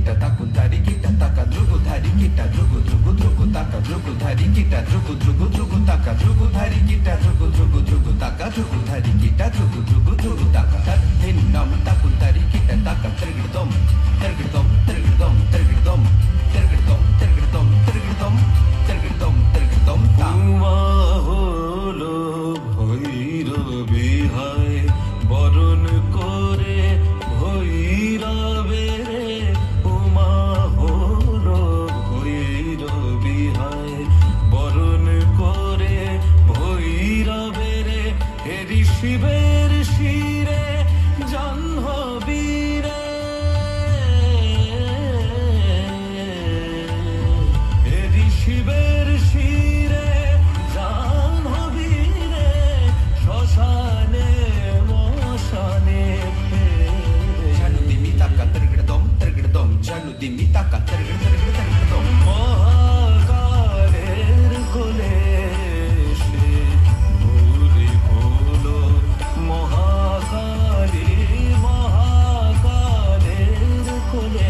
kita takuntari kita taka drugudhari kita drugu drugu drugu taka drugudhari kita drugu drugu drugu taka drugudhari kita drugu drugu drugu taka drugudhari kita drugu drugu drugu taka tat din nam takuntari kita taka tergidom tergidom tergidom tergidom tergidom tergidom tergidom tergidom tergidom ta হলো ভৈরবী হায় বরণ করে ভৈরবে রে উমা হলো ভৈরবী হায় বরণ করে ভৈরবে রে হে শিবের শিরে জাহ্নবী রে হে শিবের শিরে জাহ্নবী রে শ্মশানে মশানে janu dimi taka tergidom tergidom janu dimi taka tergidom মহাকালের কোলে সে ভুলি হলো মহাকালী মহাকালের কোলে